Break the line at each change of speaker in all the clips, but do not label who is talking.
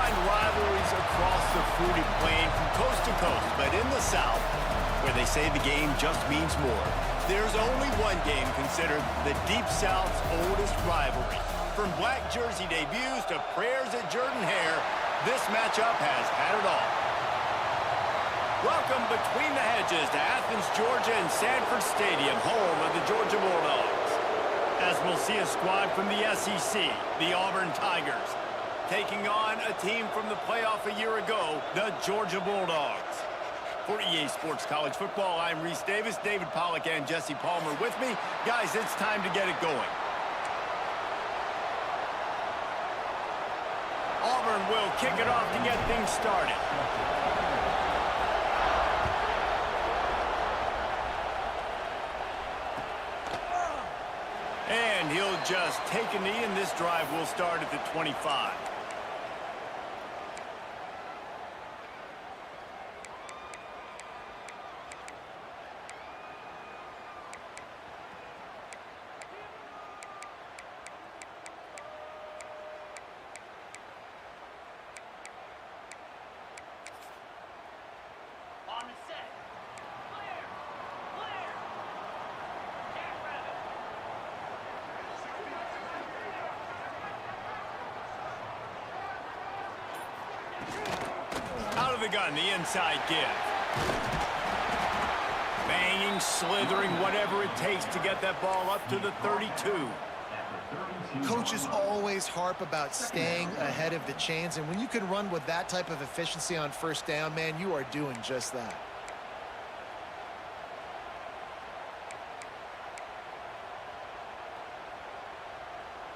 find rivalries across the fruity plain from coast to coast, but in the South, where they say the game just means more, there's only one game considered the Deep South's oldest rivalry. From black jersey debuts to prayers at Jordan-Hare, this matchup has had it all. Welcome between the hedges to Athens, Georgia and Sanford Stadium, home of the Georgia Bulldogs. As we'll see a squad from the SEC, the Auburn Tigers, taking on a team from the playoff a year ago, the Georgia Bulldogs. For EA Sports College Football, I'm Reese Davis, David Pollack and Jesse Palmer with me. Guys, it's time to get it going. Auburn will kick it off to get things started. And he'll just take a knee, and this drive will start at the 25. Out of the gun, the inside give. Banging, slithering, whatever it takes to get that ball up to the 32.
Coaches always harp about staying ahead of the chains, and when you can run with that type of efficiency on first down, man, you are doing just that.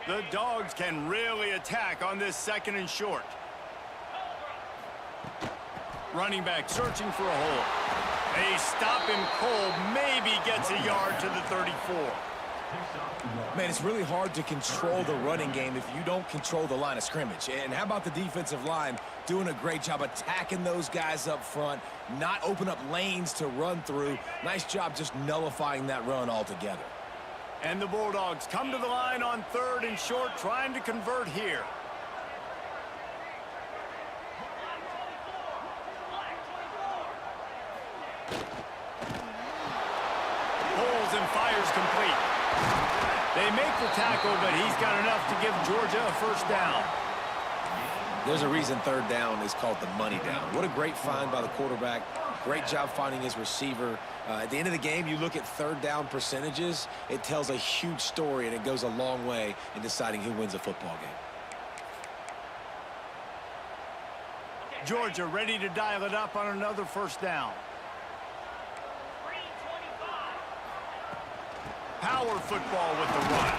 The Dogs can really attack on this second and short. Running back searching for a hole. They stop him cold, maybe gets a yard to the 34.
Man, it's really hard to control the running game if you don't control the line of scrimmage. And how about the defensive line doing a great job attacking those guys up front, not open up lanes to run through. Nice job just nullifying that run altogether.
And the Bulldogs come to the line on third and short, trying to convert here. And fires complete. They make the tackle, but he's got enough to give Georgia a first down.
There's a reason third down is called the money down. What a great find by the quarterback. Great job finding his receiver. At the end of the game, you look at third down percentages, it tells a huge story, and it goes a long way in deciding who wins a football game.
Georgia ready to dial it up on another first down. Power football with the run.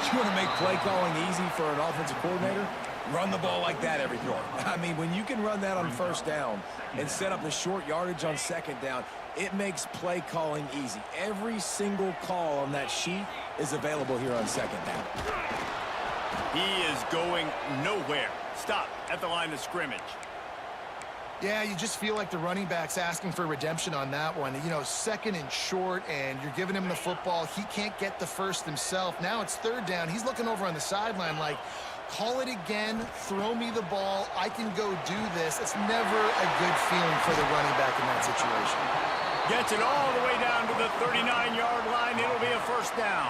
You want to make play calling easy for an offensive coordinator? Run the ball like that every play. I mean, when you can run that on first down and set up the short yardage on second down, it makes play calling easy. Every single call on that sheet is available here on second down.
He is going nowhere. Stop at the line of scrimmage.
Yeah, you just feel like the running back's asking for redemption on that one. You know, second and short, and you're giving him the football. He can't get the first himself. Now it's third down. He's looking over on the sideline like, call it again, throw me the ball, I can go do this. It's never a good feeling for the running back in that situation.
Gets it all the way down to the 39-yard line. It'll be a first down.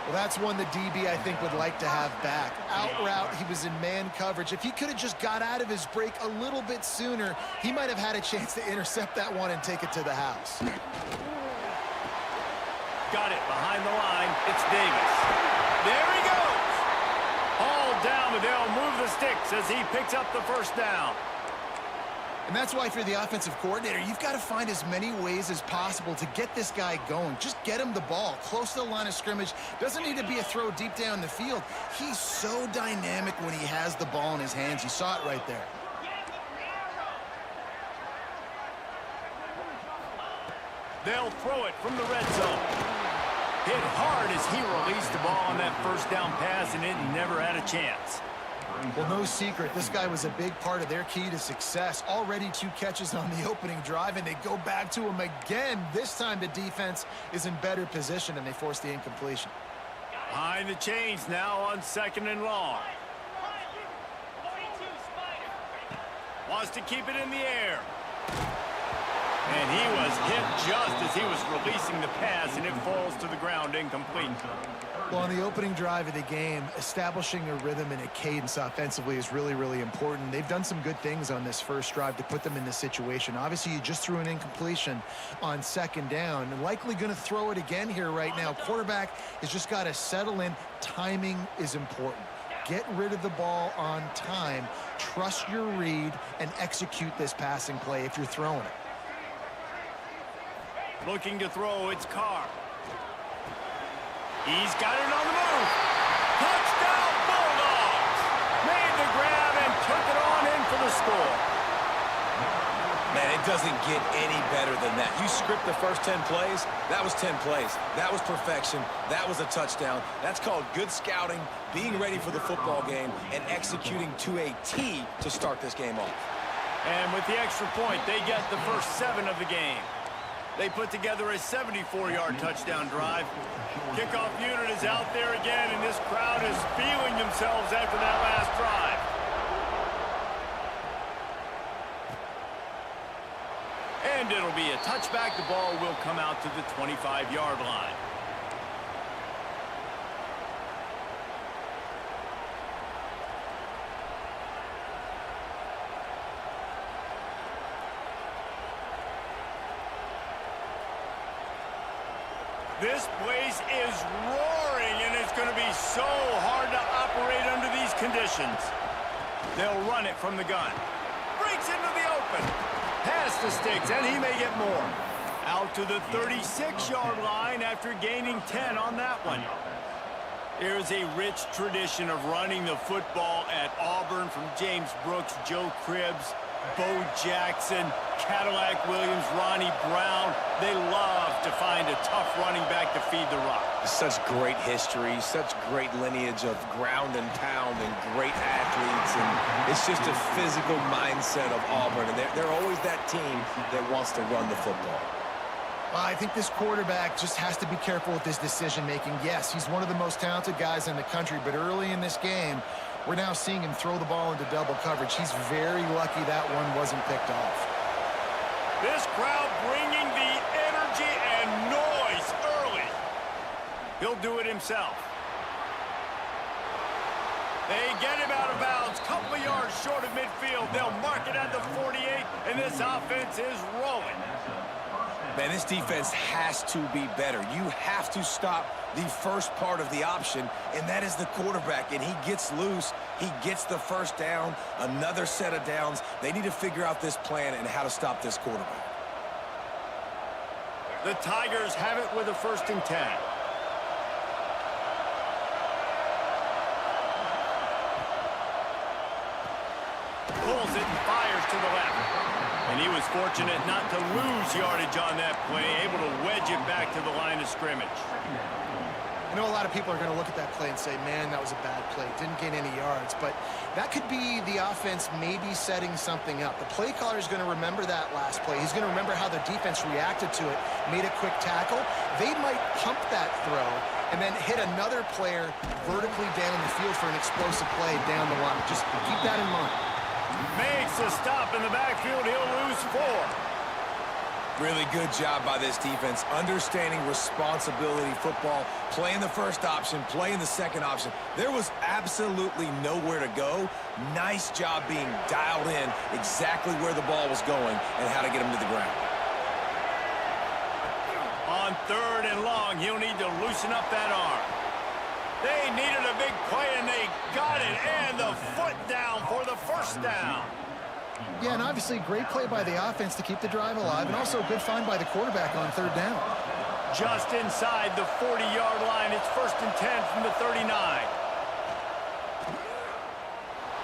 Well, that's one the DB, I think, would like to have back. Out route, he was in man coverage. If he could have just got out of his break a little bit sooner, he might have had a chance to intercept that one and take it to the house.
Got it behind the line. It's Davis. There he goes. All down, but they'll move the sticks as he picks up the first down.
And that's why, if you're the offensive coordinator, you've got to find as many ways as possible to get this guy going. Just get him the ball close to the line of scrimmage. Doesn't need to be a throw deep down the field. He's so dynamic when he has the ball in his hands. You saw it right there.
They'll throw it from the red zone. Hit hard as he released the ball on that first down pass, and it never had a chance.
Well, no secret, this guy was a big part of their key to success. Already 2 catches on the opening drive, and they go back to him again. This time the defense is in better position, and they force the incompletion.
Behind the chains now on second and long. Wants to keep it in the air. And he was hit just as he was releasing the pass, and it falls to the ground incomplete.
Well, on the opening drive of the game, establishing a rhythm and a cadence offensively is really, really important. They've done some good things on this first drive to put them in this situation. Obviously, you just threw an incompletion on second down, and likely going to throw it again here right now. Quarterback has just got to settle in. Timing is important. Get rid of the ball on time. Trust your read and execute this passing play if you're throwing it.
Looking to throw, it's Carr. He's got it on the move. Touchdown Bulldogs! Made the grab and took it on in for the score.
Man, it doesn't get any better than that. You script the first 10 plays, that was 10 plays. That was perfection. That was a touchdown. That's called good scouting, being ready for the football game, and executing to a T to start this game off.
And with the extra point, they get the first 7 of the game. They put together a 74-yard touchdown drive. Kickoff unit is out there again, and this crowd is feeling themselves after that last drive. And it'll be a touchback. The ball will come out to the 25-yard line. This place is roaring, and it's going to be so hard to operate under these conditions. They'll run it from the gun. Breaks into the open. Pass the sticks, and he may get more. Out to the 36-yard line after gaining 10 on that one. There's a rich tradition of running the football at Auburn, from James Brooks, Joe Cribbs, Bo Jackson, Cadillac Williams, Ronnie Brown. They love to find a tough running back to feed the rock.
Such great history, such great lineage of ground and pound and great athletes. And it's just a physical mindset of Auburn. And they're always that team that wants to run the football.
Well, I think this quarterback just has to be careful with his decision-making. Yes, he's one of the most talented guys in the country, but early in this game, we're now seeing him throw the ball into double coverage. He's very lucky that one wasn't picked off.
This crowd bringing the energy and noise early. He'll do it himself. They get him out of bounds, couple of yards short of midfield. They'll mark it at the 48, and this offense is rolling.
Man, this defense has to be better. You have to stop the first part of the option, and that is the quarterback. And he gets loose. He gets the first down, another set of downs. They need to figure out this plan and how to stop this quarterback.
The Tigers have it with a 1st and 10. Pulls it and fires to the left. And he was fortunate not to lose yardage on that play, able to wedge it back to the line of scrimmage.
I know a lot of people are going to look at that play and say, man, that was a bad play. Didn't gain any yards. But that could be the offense maybe setting something up. The play caller is going to remember that last play. He's going to remember how the defense reacted to it, made a quick tackle. They might pump that throw and then hit another player vertically down the field for an explosive play down the line. Just keep that in mind.
Makes a stop in the backfield. He'll lose 4.
Really good job by this defense, understanding responsibility football, playing the first option, playing the second option. There was absolutely nowhere to go. Nice job being dialed in exactly where the ball was going and how to get him to the ground.
On 3rd and long, he'll need to loosen up that arm. They needed a big play, and they got it, and the foot down for the 1st down.
Yeah, and obviously great play by the offense to keep the drive alive, and also a good find by the quarterback on 3rd down.
Just inside the 40-yard line, it's 1st and 10 from the 39.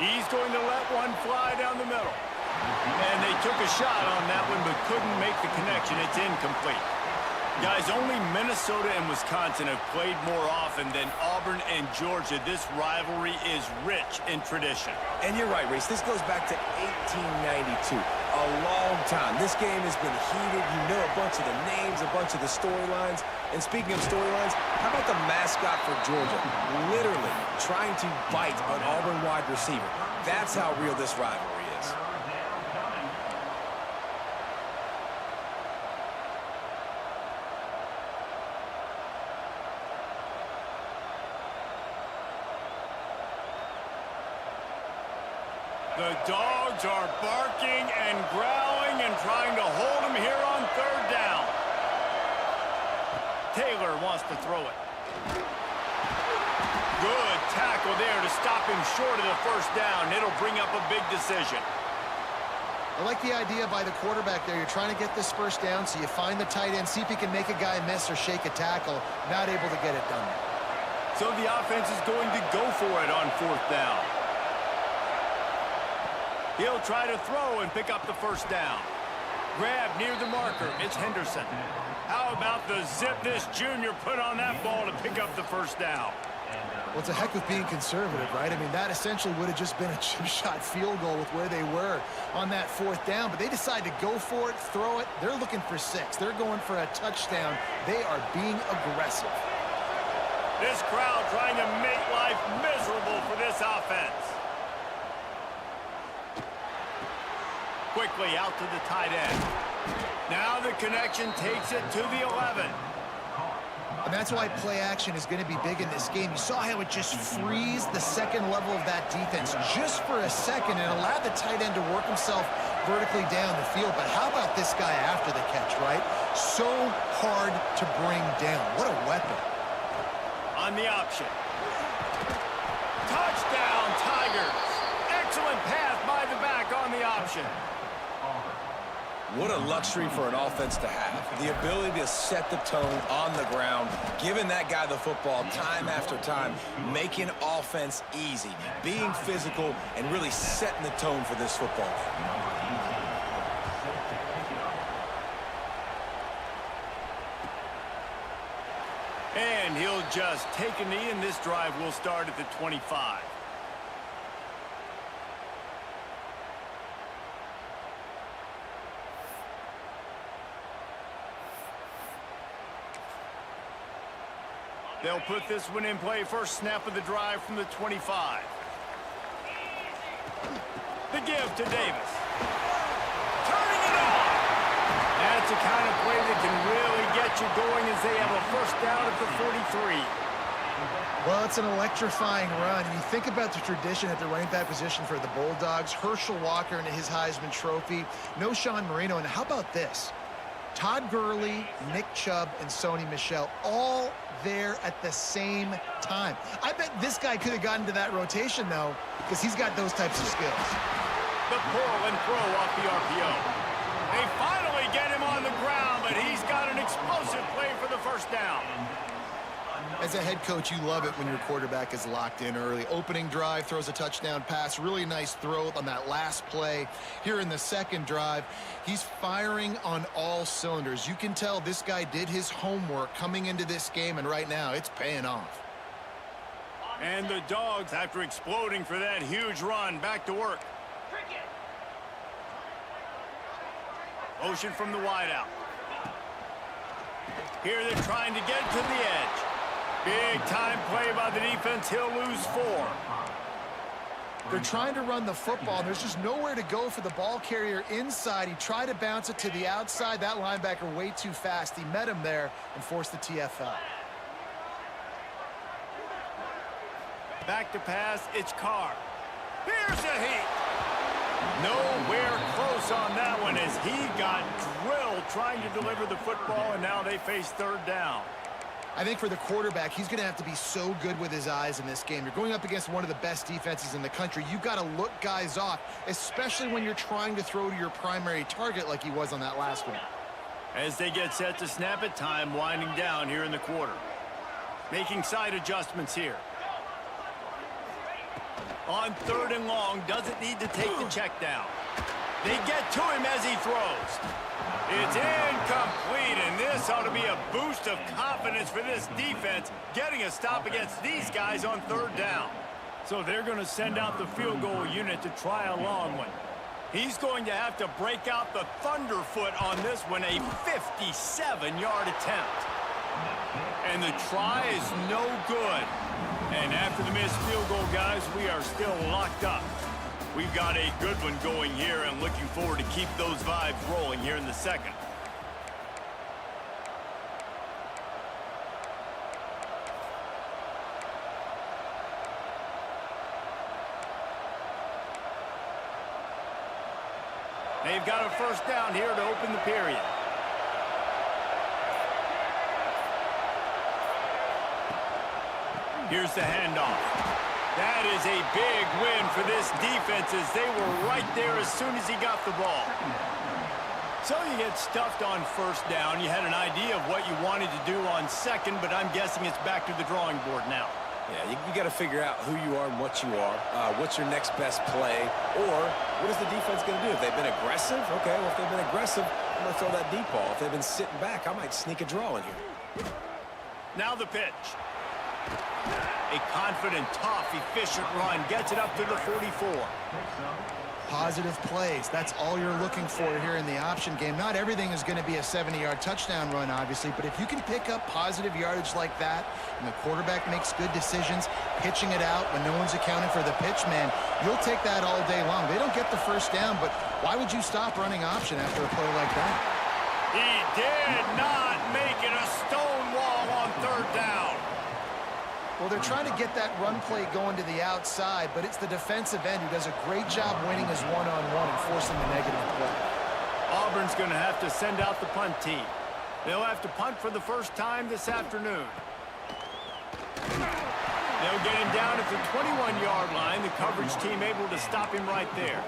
He's going to let one fly down the middle. And they took a shot on that one, but couldn't make the connection. It's incomplete. Guys, only Minnesota and Wisconsin have played more often than Auburn and Georgia. This rivalry is rich in tradition.
And you're right, Reese. This goes back to 1892. A long time. This game has been heated. You know a bunch of the names, a bunch of the storylines. And speaking of storylines, how about the mascot for Georgia? Literally trying to bite an Auburn wide receiver. That's how real this rivalry is.
The dogs are barking and growling and trying to hold him here on third down. Taylor wants to throw it. Good tackle there to stop him short of the first down. It'll bring up a big decision.
I like the idea by the quarterback there. You're trying to get this first down, so you find the tight end, see if he can make a guy miss or shake a tackle. Not able to get it done.
So the offense is going to go for it on fourth down. He'll try to throw and pick up the first down. Grab near the marker. It's Henderson. How about the zip this junior put on that ball to pick up the first down?
Well, it's a heck of being conservative, right? I mean, that essentially would have just been a chip shot field goal with where they were on that fourth down, but they decide to go for it, throw it. They're looking for 6. They're going for a touchdown. They are being aggressive.
This crowd trying to make life miserable for this offense. Quickly out to the tight end. Now the connection takes it to the 11.
And that's why play action is going to be big in this game. You saw how it just frees the second level of that defense just for a second and allowed the tight end to work himself vertically down the field. But how about this guy after the catch, right? So hard to bring down. What a weapon.
On the option. Touchdown, Tigers. Excellent pass by the back on the option.
What a luxury for an offense to have. The ability to set the tone on the ground, giving that guy the football time after time, making offense easy, being physical, and really setting the tone for this football game.
And he'll just take a knee, and this drive will start at the 25. They'll put this one in play. First snap of the drive from the 25. The give to Davis. Turning it on. That's the kind of play that can really get you going as they have a first down at the 43.
Well, it's an electrifying run. And you think about the tradition at the running back position for the Bulldogs. Herschel Walker and his Heisman Trophy. No Sean Marino. And how about this? Todd Gurley, Nick Chubb, and Sony Michel all there at the same time. I bet this guy could have gotten to that rotation, though, because he's got those types of skills.
The pull and throw off the RPO. They finally get him on the ground, but he's got an explosive play for the first down.
As a head coach, you love it when your quarterback is locked in early. Opening drive, throws a touchdown pass. Really nice throw on that last play. Here in the second drive, he's firing on all cylinders. You can tell this guy did his homework coming into this game, and right now it's paying off.
And the Dogs, after exploding for that huge run, back to work. Motion from the wideout. Here they're trying to get to the edge. Big time play by the defense. He'll lose 4.
They're trying to run the football. There's just nowhere to go for the ball carrier inside. He tried to bounce it to the outside. That linebacker way too fast. He met him there and forced the TFL.
Back to pass. It's Carr. Here's a heat. Nowhere close on that one as he got drilled trying to deliver the football, and now they face third down.
I think for the quarterback, he's going to have to be so good with his eyes in this game. You're going up against one of the best defenses in the country. You've got to look guys off, especially when you're trying to throw to your primary target like he was on that last one.
As they get set to snap it, time winding down here in the quarter. Making side adjustments here. On third and long, doesn't need to take the check down. They get to him as he throws. It's incomplete, and this ought to be a boost of confidence for this defense, getting a stop against these guys on third down. So they're going to send out the field goal unit to try a long one. He's going to have to break out the thunderfoot on this one, a 57-yard attempt. And the try is no good. And after the missed field goal, guys, we are still locked up. We've got a good one going here and looking forward to keep those vibes rolling here in the second. They've got a first down here to open the period. Here's the handoff. That is a big win for this defense as they were right there as soon as he got the ball. So you get stuffed on first down. You had an idea of what you wanted to do on second, but I'm guessing it's back to the drawing board now.
Yeah, you got to figure out who you are and what you are. What's your next best play? Or what is the defense going to do? If they've been aggressive, okay, well, if they've been aggressive, I'm going to throw that deep ball. If they've been sitting back, I might sneak a draw in here.
Now the pitch. A confident, tough, efficient run. Gets it up to the 44.
Positive plays. That's all you're looking for here in the option game. Not everything is going to be a 70-yard touchdown run, obviously, but if you can pick up positive yardage like that and the quarterback makes good decisions, pitching it out when no one's accounting for the pitch, man, you'll take that all day long. They don't get the first down, but why would you stop running option after a play like that?
He did not make it a stone wall on third down.
Well, they're trying to get that run play going to the outside, but it's the defensive end who does a great job winning his one-on-one and forcing the negative play.
Auburn's going to have to send out the punt team. They'll have to punt for the first time this afternoon. They'll get him down at the 21-yard line. The coverage team able to stop him right there.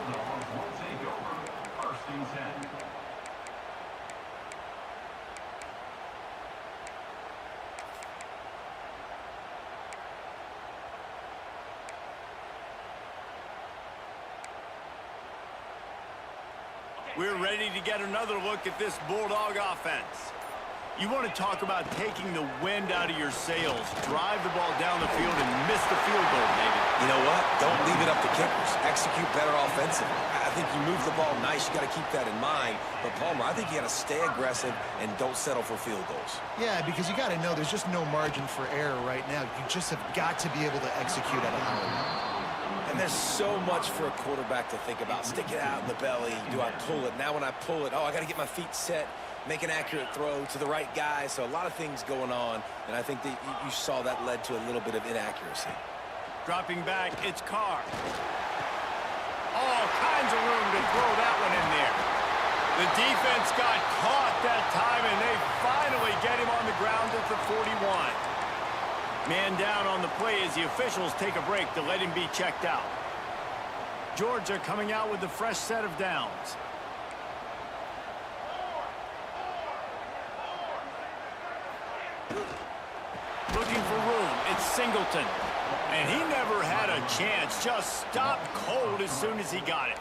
We're ready to get another look at this Bulldog offense. You want to talk about taking the wind out of your sails. Drive the ball down the field and miss the field goal, maybe.
You know what? Don't leave it up to kickers. Execute better offensively. I think you move the ball nice. You got to keep that in mind. But, Palmer, I think you got to stay aggressive and don't settle for field goals.
Yeah, because you got to know there's just no margin for error right now. You just have got to be able to execute at a high level.
And there's so much for a quarterback to think about. Stick it out in the belly. Do I pull it? Now when I pull it, oh, I got to get my feet set, make an accurate throw to the right guy. So a lot of things going on, and I think that you saw that led to a little bit of inaccuracy.
Dropping back, it's Carr. All kinds of room to throw that one in there. The defense got caught that time, and they finally get him on the ground at the 41. Man down on the play as the officials take a break to let him be checked out. Georgia coming out with a fresh set of downs. Looking for room. It's Singleton. And he never had a chance. Just stopped cold as soon as he got it.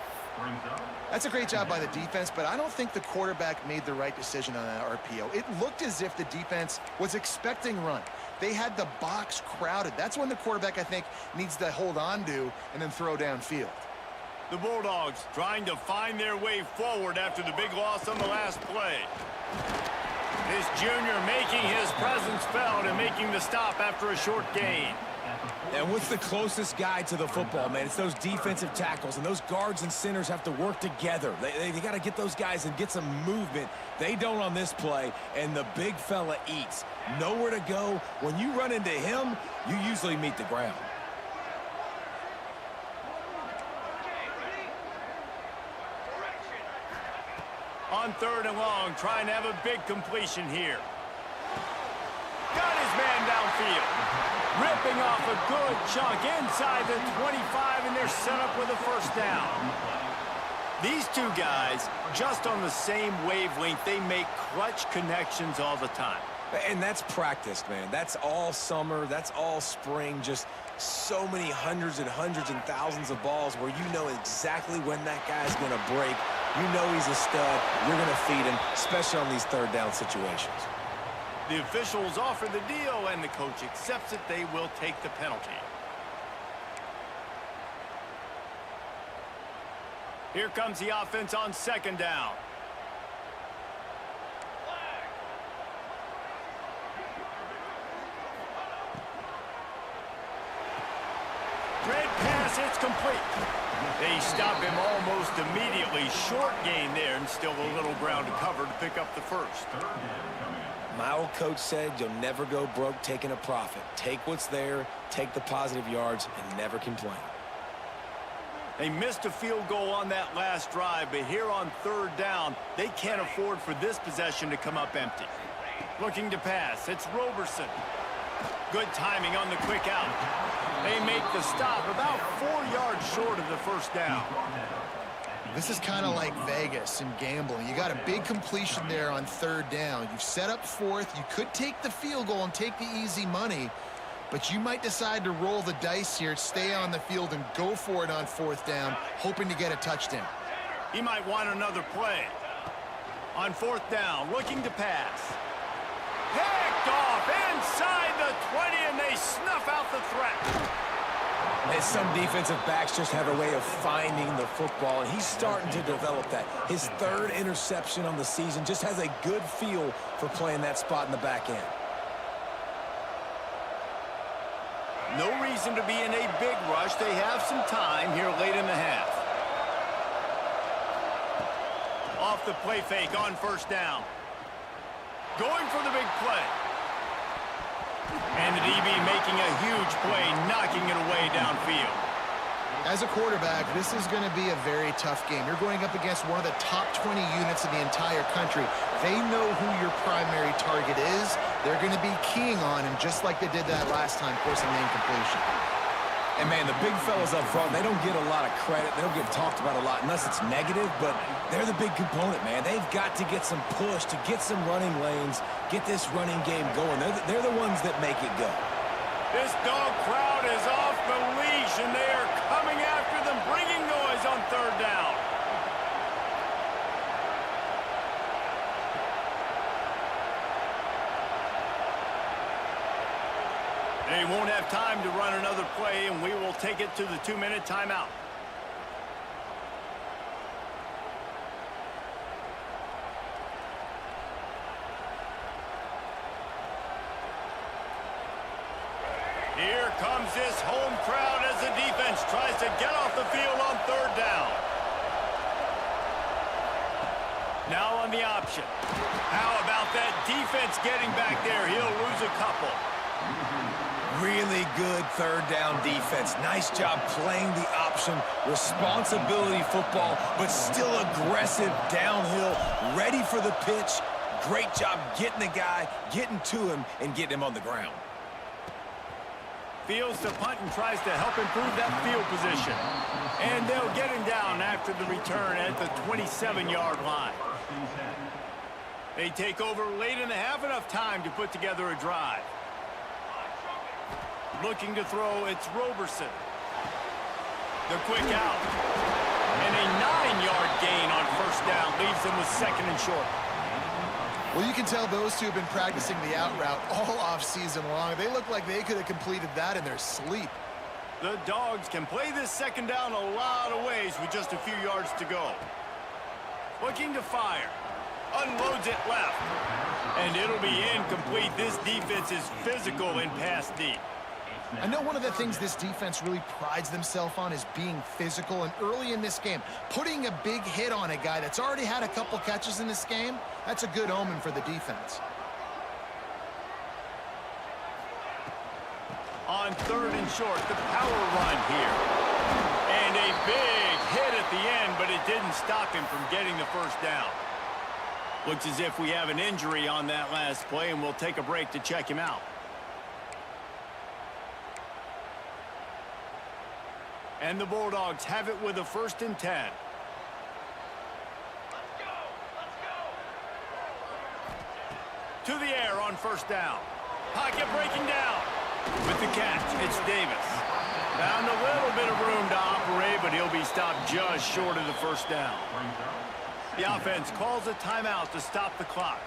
That's a great job by the defense, but I don't think the quarterback made the right decision on that RPO. It looked as if the defense was expecting run. They had the box crowded. That's when the quarterback, I think, needs to hold on to and then throw downfield.
The Bulldogs trying to find their way forward after the big loss on the last play. This junior making his presence felt and making the stop after a short gain.
And what's the closest guy to the football, man? It's those defensive tackles, and those guards and centers have to work together. They got to get those guys and get some movement. They don't on this play, and the big fella eats. Nowhere to go. When you run into him, you usually meet the ground.
On third and long, trying to have a big completion here. Got his man downfield. Ripping off a good chunk inside the 25, and they're set up with a first down. These two guys, just on the same wavelength, they make clutch connections all the time.
And that's practice, man. That's all summer. That's all spring. Just so many hundreds and thousands of balls where you know exactly when that guy's going to break. You know he's a stud. You're going to feed him, especially on these third down situations.
The officials offer the deal, and the coach accepts it. They will take the penalty. Here comes the offense on second down. Red pass, it's complete. They stop him almost immediately. Short gain there, and still a little ground to cover to pick up the first.
My old coach said you'll never go broke taking a profit. Take what's there, take the positive yards, and never complain.
They missed a field goal on that last drive, but here on third down, they can't afford for this possession to come up empty. Looking to pass, it's Roberson. Good timing on the quick out. They make the stop about 4 yards short of the first down.
This is kind of like Vegas in gambling. You got a big completion there on third down. You've set up fourth. You could take the field goal and take the easy money, but you might decide to roll the dice here, stay on the field, and go for it on fourth down, hoping to get a touchdown.
He might want another play. On fourth down, looking to pass. Picked off inside the 20, and they snuff out the threat.
And some defensive backs just have a way of finding the football, and he's starting to develop that. His third interception on the season, just has a good feel for playing that spot in the back end.
No reason to be in a big rush. They have some time here late in the half. Off the play fake on first down. Going for the big play. And the DB making a huge play, knocking it away downfield.
As a quarterback, this is going to be a very tough game. You're going up against one of the top 20 units in the entire country. They know who your primary target is. They're going to be keying on him just like they did that last time, forcing the incompletion.
And, man, the big fellas up front, they don't get a lot of credit. They don't get talked about a lot unless it's negative, but they're the big component, man. They've got to get some push, to get some running lanes, get this running game going. They're the ones that make it go.
This dog crowd is off the leash, and they are coming after them, bringing noise on third down. They won't have time to run another play, and we will take it to the 2-minute timeout. Here comes this home crowd as the defense tries to get off the field on third down. Now on the option. How about that defense getting back there? He'll lose a couple.
Really good third down defense. Nice job playing the option. Responsibility football, but still aggressive downhill, ready for the pitch. Great job getting the guy, getting to him, and getting him on the ground.
Fields to punt and tries to help improve that field position. And they'll get him down after the return at the 27-yard line. They take over late in the half, enough time to put together a drive. Looking to throw, it's Roberson. The quick out. And a 9-yard gain on first down leaves them with second and short.
Well, you can tell those two have been practicing the out route all off-season long. They look like they could have completed that in their sleep.
The Dogs can play this second down a lot of ways with just a few yards to go. Looking to fire. Unloads it left. And it'll be incomplete. This defense is physical and pass deep.
I know one of the things this defense really prides themselves on is being physical, and early in this game, putting a big hit on a guy that's already had a couple catches in this game, that's a good omen for the defense.
On third and short, the power run here. And a big hit at the end, but it didn't stop him from getting the first down. Looks as if we have an injury on that last play, and we'll take a break to check him out. And the Bulldogs have it with a 1st and 10. To the air on first down. Pocket breaking down. With the catch, it's Davis. Found a little bit of room to operate, but he'll be stopped just short of the first down. The offense calls a timeout to stop the clock.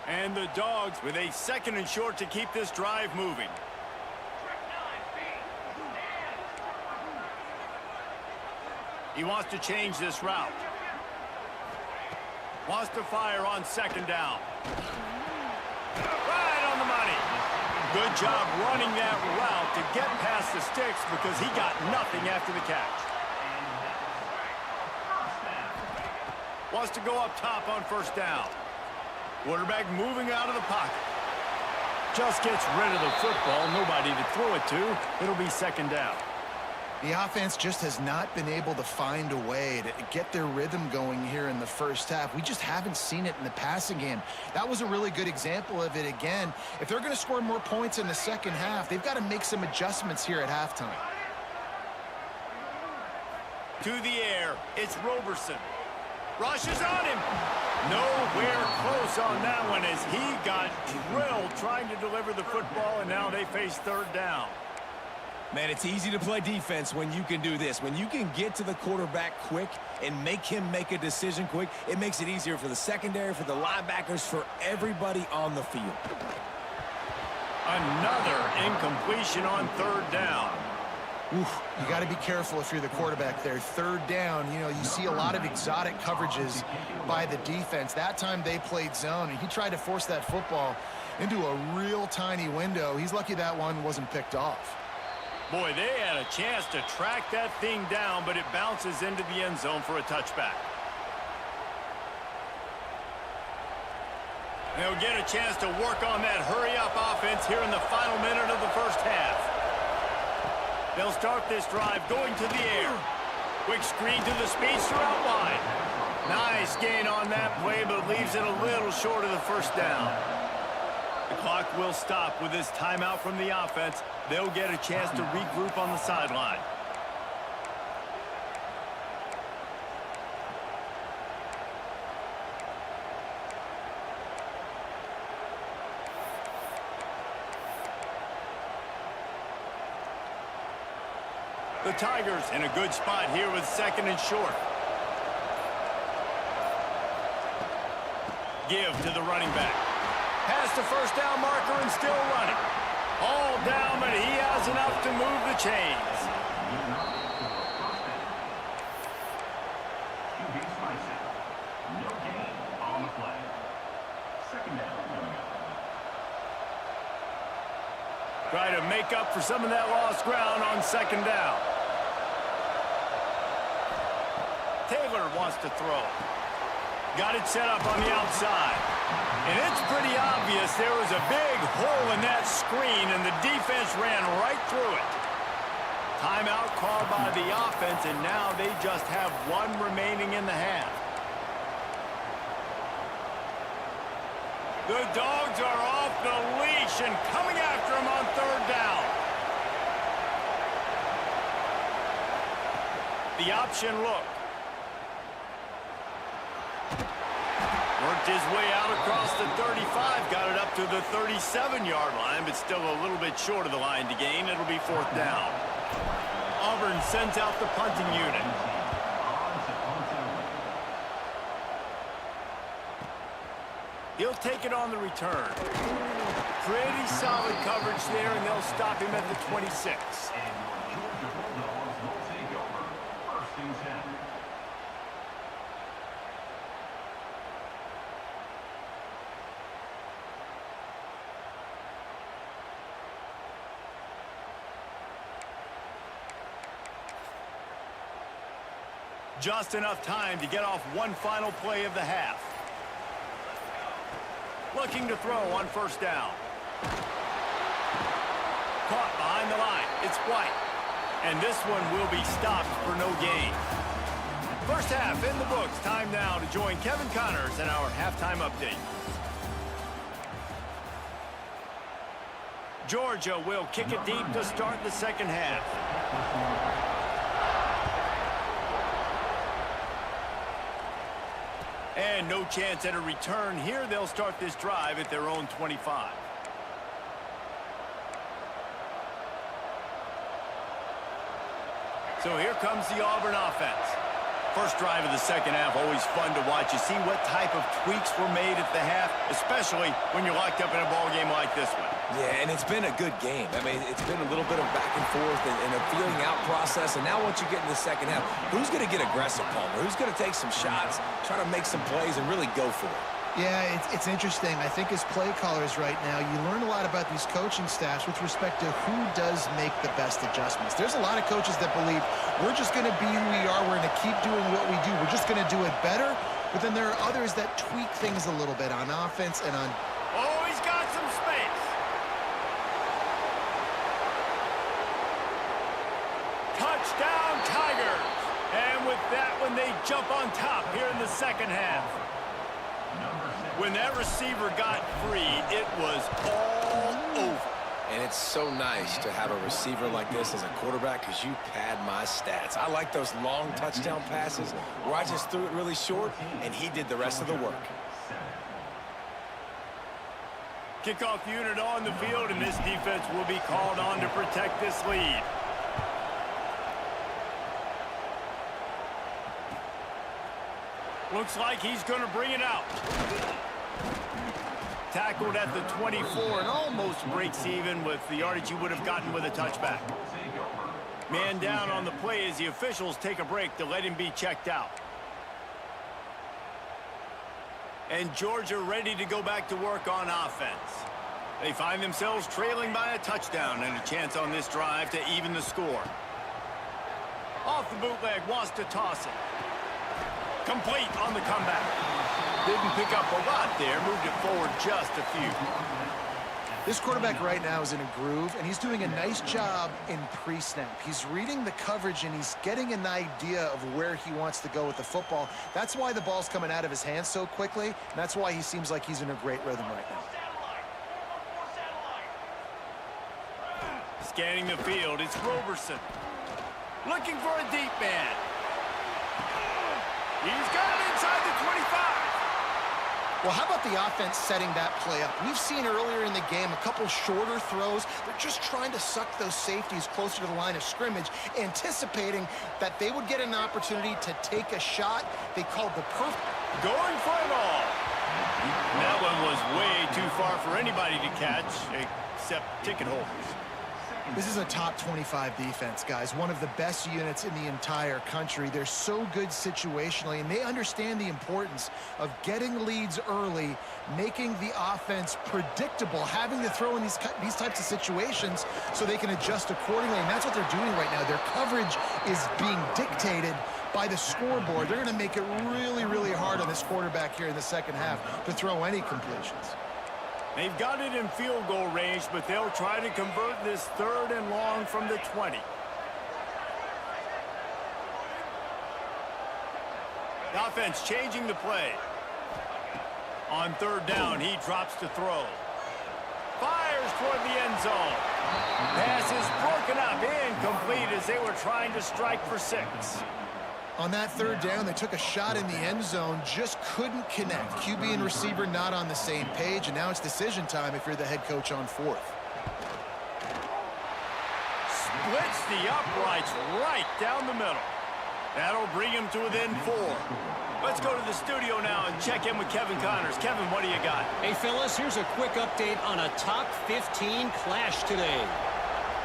And the Dogs with a 2nd and short to keep this drive moving. He wants to change this route. Wants to fire on 2nd down. Right on the money. Good job running that route to get past the sticks because he got nothing after the catch. Wants to go up top on first down. Quarterback moving out of the pocket. Just gets rid of the football. Nobody to throw it to. It'll be second down.
The offense just has not been able to find a way to get their rhythm going here in the first half. We just haven't seen it in the passing game. That was a really good example of it again. If they're going to score more points in the second half, they've got to make some adjustments here at halftime.
To the air, it's Roberson. Rushes on him. Nowhere close on that one as he got drilled trying to deliver the football, and now they face third down.
Man, it's easy to play defense when you can do this. When you can get to the quarterback quick and make him make a decision quick, it makes it easier for the secondary, for the linebackers, for everybody on the field.
Another incompletion on third down.
Oof, you got to be careful if you're the quarterback there. Third down, you know, you see a lot of exotic coverages by the defense. That time they played zone, and he tried to force that football into a real tiny window. He's lucky that one wasn't picked off.
Boy, they had a chance to track that thing down, but it bounces into the end zone for a touchback. They'll get a chance to work on that hurry-up offense here in the final minute of the first half. They'll start this drive going to the air. Quick screen to the speedster out wide. Nice gain on that play, but leaves it a little short of the first down. The clock will stop with this timeout from the offense. They'll get a chance to regroup on the sideline. The Tigers in a good spot here with second and short. Give to the running back. Past the first down marker and still running. All down, but he has enough to move the chains. Try to make up for some of that lost ground on second down. Taylor wants to throw. Got it set up on the outside. And it's pretty obvious there was a big hole in that screen, and the defense ran right through it. Timeout called by the offense, and now they just have one remaining in the half. The Dogs are off the leash and coming after him on third down. The option look. Worked his way out across the 35, got it up to the 37-yard line, but still a little bit short of the line to gain. It'll be fourth down. Auburn sends out the punting unit. He'll take it on the return. Pretty solid coverage there, and they'll stop him at the 26. Just enough time to get off one final play of the half. Looking to throw on first down. Caught behind the line. It's White. And this one will be stopped for no gain. First half in the books. Time now to join Kevin Connors in our halftime update. Georgia will kick it deep to start the second half. And no chance at a return here. They'll start this drive at their own 25. So here comes the Auburn offense. First drive of the second half, always fun to watch. You see what type of tweaks were made at the half, especially when you're locked up in a ball game like this one.
Yeah, and it's been a good game. I mean, it's been a little bit of back and forth and a feeling out process. And now once you get in the second half, who's going to get aggressive, Palmer? Who's going to take some shots, try to make some plays, and really go for it?
Yeah, it's interesting. I think as play callers right now, you learn a lot about these coaching staffs with respect to who does make the best adjustments. There's a lot of coaches that believe we're just going to be who we are. We're going to keep doing what we do. We're just going to do it better. But then there are others that tweak things a little bit on offense and on...
Oh, he's got some space. Touchdown, Tigers! And with that one, they jump on top here in the second half. When that receiver got free, it was all over.
And it's so nice to have a receiver like this as a quarterback because you pad my stats. I like those long touchdown passes where I just threw it really short and he did the rest of the work.
Kickoff unit on the field, and this defense will be called on to protect this lead. Looks like he's going to bring it out. Tackled at the 24 and almost breaks even with the yardage he would have gotten with a touchback. Man down on the play as the officials take a break to let him be checked out. And Georgia ready to go back to work on offense. They find themselves trailing by a touchdown and a chance on this drive to even the score. Off the bootleg, wants to toss it. Complete on the comeback. Didn't pick up a lot there, moved it forward just a few.
This quarterback right now is in a groove, and he's doing a nice job in pre-snap. He's reading the coverage, and he's getting an idea of where he wants to go with the football. That's why the ball's coming out of his hands so quickly, and that's why he seems like he's in a great rhythm right now.
Scanning the field, it's Roberson. Looking for a deep man. He's got it inside the 25.
Well, how about the offense setting that play up? We've seen earlier in the game a couple shorter throws. They're just trying to suck those safeties closer to the line of scrimmage, anticipating that they would get an opportunity to take a shot. They called the perfect.
Going for it all. That one was way too far for anybody to catch, except ticket holders.
This is a top 25 defense, guys. One of the best units in the entire country. They're so good situationally, and they understand the importance of getting leads early, making the offense predictable, having to throw in these types of situations so they can adjust accordingly, and that's what they're doing right now. Their coverage is being dictated by the scoreboard. They're going to make it really, really hard on this quarterback here in the second half to throw any completions.
They've got it in field goal range, but they'll try to convert this third and long from the 20. The offense changing the play. On third down, he drops to throw. Fires toward the end zone. Pass is broken up, incomplete as they were trying to strike for 6.
On that third down, they took a shot in the end zone, just couldn't connect. QB and receiver not on the same page, and now it's decision time if you're the head coach on fourth.
Splits the uprights right down the middle. That'll bring him to within 4. Let's go to the studio now and check in with Kevin Connors. Kevin, what do you got?
Hey, fellas, here's a quick update on a top 15 clash today.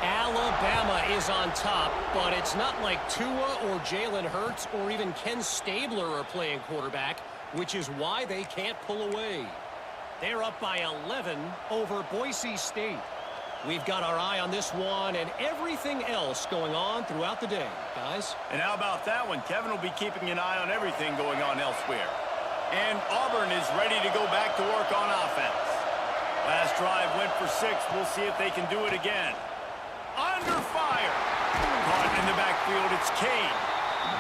Alabama is on top, but it's not like Tua or Jalen Hurts or even Ken Stabler are playing quarterback, which is why they can't pull away. They're up by 11 over Boise State. We've got our eye on this one and everything else going on throughout the day, guys.
And how about that one? Kevin will be keeping an eye on everything going on elsewhere. And Auburn is ready to go back to work on offense. Last drive went for 6. We'll see if they can do it again. Under fire. Caught in the backfield, it's Kane.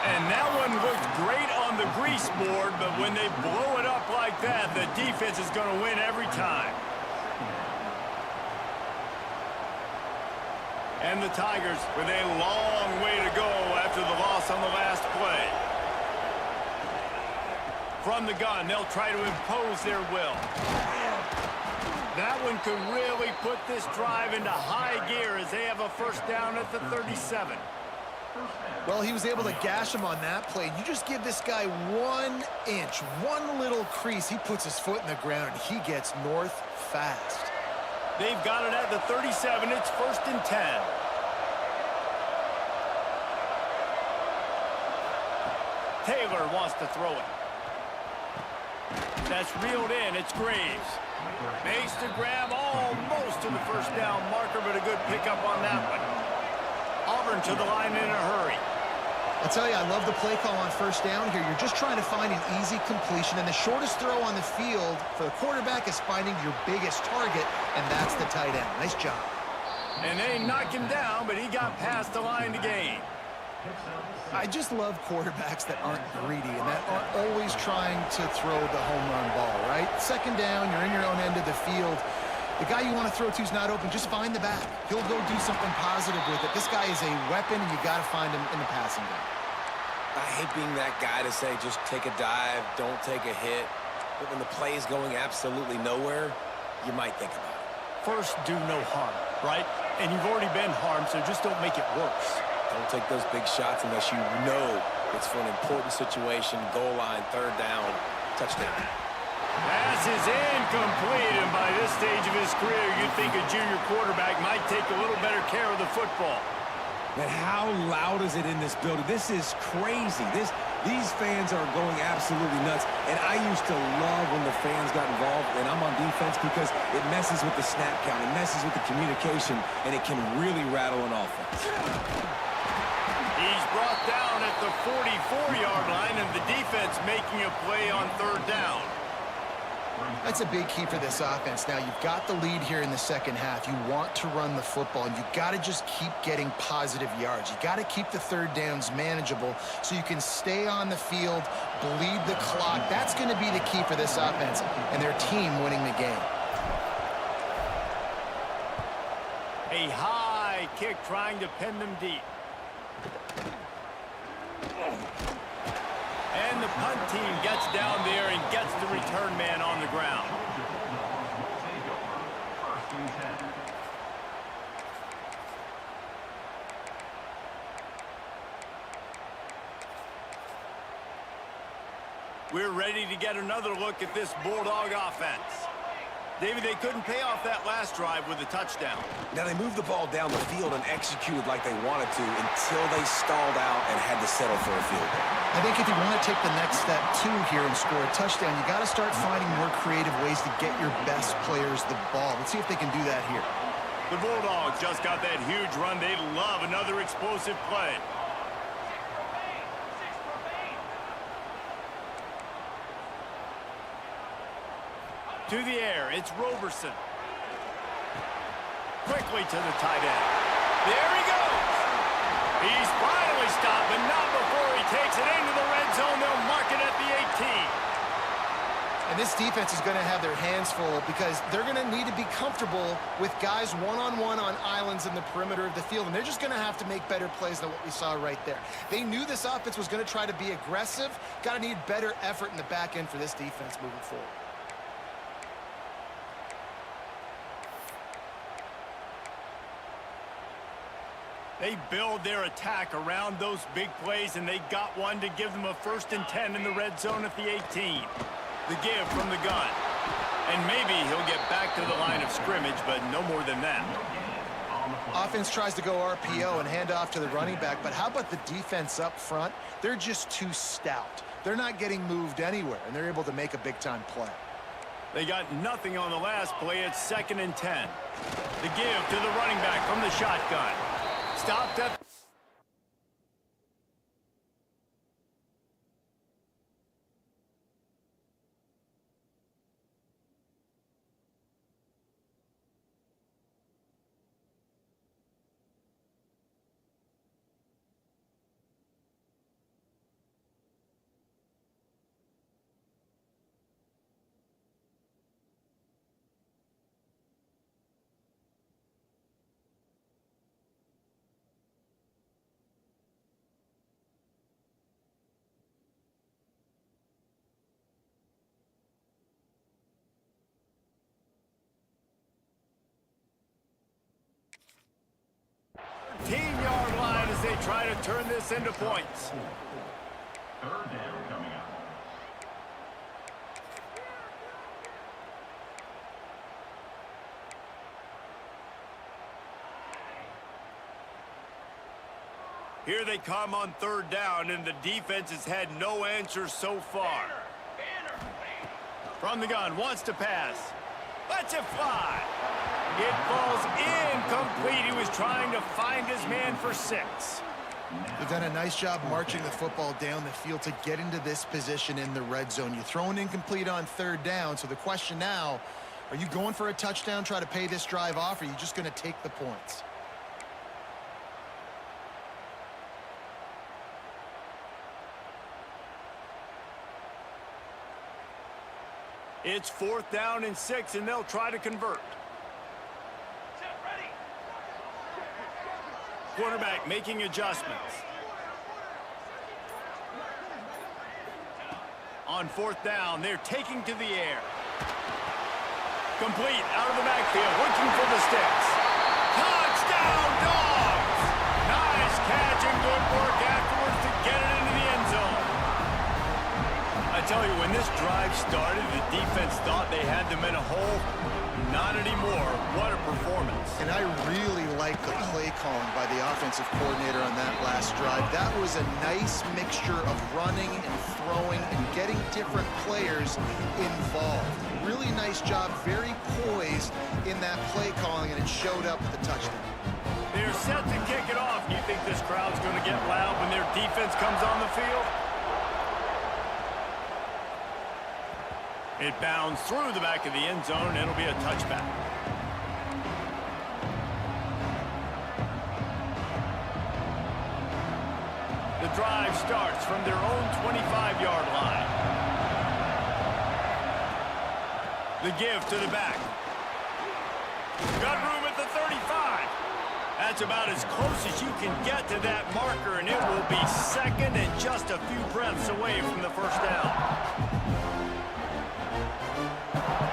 And that one looked great on the grease board, but when they blow it up like that, the defense is going to win every time. And the Tigers with a long way to go after the loss on the last play. From the gun, they'll try to impose their will. That one could really put this drive into high gear as they have a first down at the 37.
Well, he was able to gash him on that play. You just give this guy 1 inch, one little crease, he puts his foot in the ground, and he gets north fast.
They've got it at the 37. It's 1st and 10. Taylor wants to throw it. That's reeled in. It's Graves. Makes the grab almost to the first down marker, but a good pickup on that one. Auburn to the line in a hurry.
I'll tell you, I love the play call on first down here. You're just trying to find an easy completion, and the shortest throw on the field for the quarterback is finding your biggest target, and that's the tight end. Nice job.
And they knocked him down, but he got past the line to gain.
I just love quarterbacks that aren't greedy and that aren't always trying to throw the home run ball, right? Second down, you're in your own end of the field. The guy you want to throw to is not open. Just find the back. He'll go do something positive with it. This guy is a weapon, and you got to find him in the passing game.
I hate being that guy to say just take a dive, don't take a hit. But when the play is going absolutely nowhere, you might think about it.
First, do no harm, right? And you've already been harmed, so just don't make it worse.
Don't take those big shots unless you know it's for an important situation, goal line, third down, touchdown.
Pass is incomplete, and by this stage of his career, you'd think a junior quarterback might take a little better care of the football.
Man, how loud is it in this building? This is crazy. These fans are going absolutely nuts, and I used to love when the fans got involved, and I'm on defense because it messes with the snap count, it messes with the communication, and it can really rattle an offense.
He's brought down at the 44-yard line, and the defense making a play on third down.
That's a big key for this offense. Now, you've got the lead here in the second half. You want to run the football, and you've got to just keep getting positive yards. You've got to keep the third downs manageable so you can stay on the field, bleed the clock. That's going to be the key for this offense and their team winning the game.
A high kick trying to pin them deep. And the punt team gets down there and gets the return man on the ground. We're ready to get another look at this Bulldog offense. David, they couldn't pay off that last drive with a touchdown.
Now, they moved the ball down the field and executed like they wanted to until they stalled out and had to settle for a field goal.
I think if you want to take the next step, too, here and score a touchdown, you got to start finding more creative ways to get your best players the ball. Let's see if they can do that here.
The Bulldogs just got that huge run. They love another explosive play. To the air, it's Roberson. Quickly to the tight end. There he goes. He's finally stopped, but not before he takes it into the red zone. They'll mark it at the 18.
And this defense is going to have their hands full because they're going to need to be comfortable with guys one-on-one on islands in the perimeter of the field, and they're just going to have to make better plays than what we saw right there. They knew this offense was going to try to be aggressive. Got to need better effort in the back end for this defense moving forward.
They build their attack around those big plays, and they got one to give them a 1st and 10 in the red zone at the 18. The give from the gun. And maybe he'll get back to the line of scrimmage, but no more than that.
Offense tries to go RPO and hand off to the running back, but how about the defense up front? They're just too stout. They're not getting moved anywhere, and they're able to make a big-time play.
They got nothing on the last play. It's 2nd and 10. The give to the running back from the shotgun. Stopped at... Team-yard line as they try to turn this into points.
Third down coming up.
Here they come on 3rd down, and the defense has had no answers so far. From the gun, wants to pass. Lets it fly. It falls incomplete. He was trying to find his man for 6.
They've done a nice job marching the football down the field to get into this position in the red zone. You throw an incomplete on 3rd down, so the question now, are you going for a touchdown, try to pay this drive off, or are you just going to take the points?
It's 4th down and 6, and they'll try to convert. Quarterback making adjustments. On 4th down, they're taking to the air. Complete out of the backfield, looking for the sticks. Touchdown, Dogs! Nice catch and good work afterwards to get it into the end zone. I tell you, when this drive started, the defense thought they had them in a hole. Not anymore. What a performance.
And I really like the play calling by the offensive coordinator on that last drive. That was a nice mixture of running and throwing and getting different players involved. Really nice job, very poised in that play calling, and it showed up with the touchdown.
They're set to kick it off. You think this crowd's going to get loud when their defense comes on the field? It bounds through the back of the end zone. It'll be a touchback. The drive starts from their own 25-yard line. The give to the back. Got room at the 35. That's about as close as you can get to that marker, and it will be second and just a few breaths away from the first down.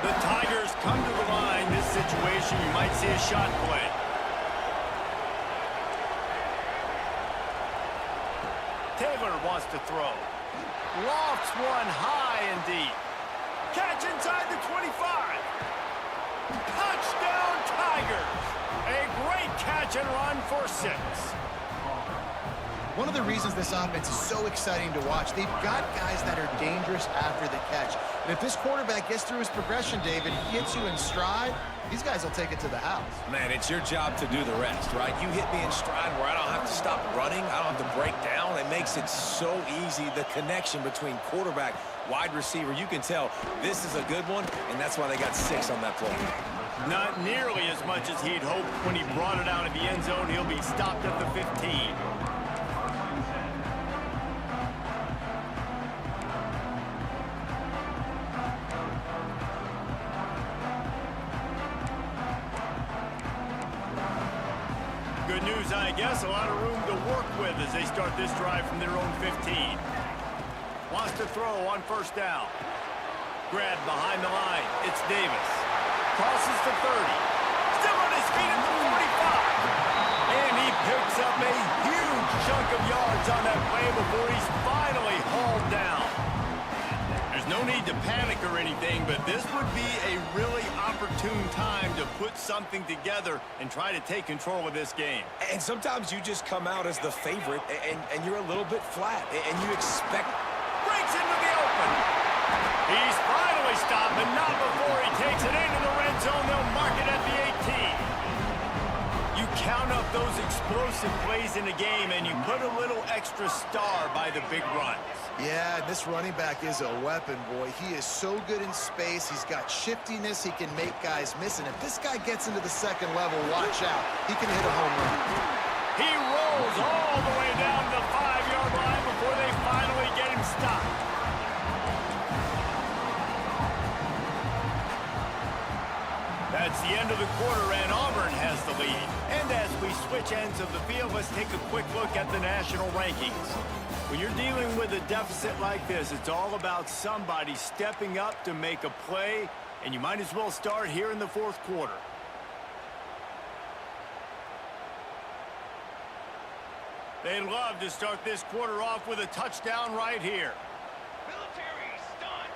The Tigers come to the line. This situation, you might see a shot play. Taylor wants to throw. Lofts one high and deep. Catch inside the 25. Touchdown, Tigers. A great catch and run for 6.
One of the reasons this offense is so exciting to watch, they've got guys that are dangerous after the catch. And if this quarterback gets through his progression, David, he hits you in stride, these guys will take it to the house.
Man, it's your job to do the rest, right? You hit me in stride where I don't have to stop running. I don't have to break down. It makes it so easy, the connection between quarterback, wide receiver. You can tell this is a good one, and that's why they got 6 on that play.
Not nearly as much as he'd hoped when he brought it out of the end zone. He'll be stopped at the 15. Good news, I guess. A lot of room to work with as they start this drive from their own 15. Wants to throw on 1st down. Grabbed behind the line. It's Davis. Crosses the 30. Still on his feet at the 45. And he picks up a huge chunk of yards on that play before he's finally hauled down. There's no need to panic or anything, but this would be a really opportune time to put something together and try to take control of this game.
And sometimes you just come out as the favorite, and you're a little bit flat, and you expect...
Breaks into the open. He's finally stopped, but not before he takes it into the red zone. They'll mark it at the 18. You count up those explosive plays in a game, and you put a little extra star by the big runs.
Yeah, this running back is a weapon, boy. He is so good in space. He's got shiftiness. He can make guys miss. And if this guy gets into the second level, watch out. He can hit a home run.
He rolls all the way down to the 5-yard line before they finally get him stopped. That's the end of the quarter, and Auburn has the lead. And as we switch ends of the field, let's take a quick look at the national rankings. When you're dealing with a deficit like this, it's all about somebody stepping up to make a play, and you might as well start here in the 4th quarter. They'd love to start this quarter off with a touchdown right here.
Military stunt.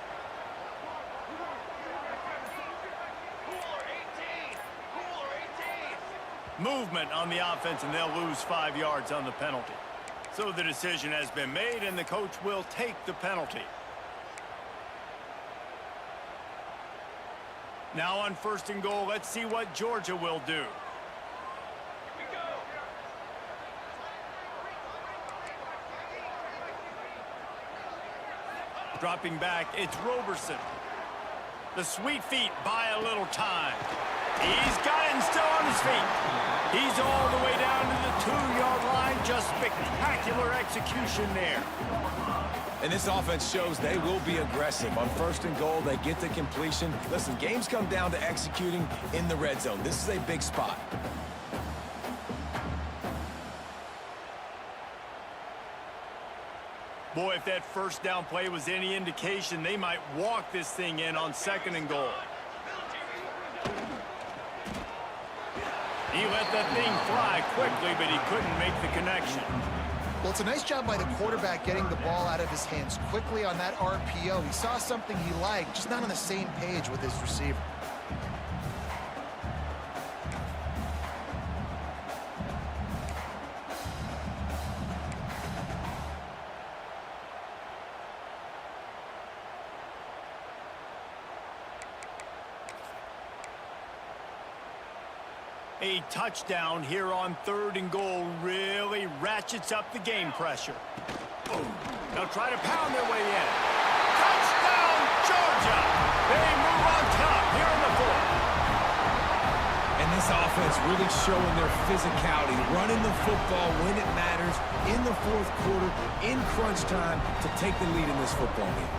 Cooler 18. Cooler 18.
Movement on the offense, and they'll lose 5 yards on the penalty. So the decision has been made, and the coach will take the penalty. Now on 1st and goal, let's see what Georgia will do. Dropping back, it's Roberson. The sweet feet buy a little time. He's got it and still on his feet. He's all the way down to the 2-yard line, Just spectacular execution there.
And this offense shows they will be aggressive. On 1st and goal, they get the completion. Listen, games come down to executing in the red zone. This is a big spot.
Boy, if that first down play was any indication, they might walk this thing in on 2nd and goal. He let that thing fly quickly, but he couldn't make the connection.
Well, it's a nice job by the quarterback getting the ball out of his hands quickly on that RPO. He saw something he liked, just not on the same page with his receiver.
A touchdown here on 3rd and goal really ratchets up the game pressure. They'll try to pound their way in. Touchdown, Georgia! They move on top here in the 4th.
And this offense really showing their physicality, running the football when it matters, in the 4th quarter, in crunch time, to take the lead in this football game.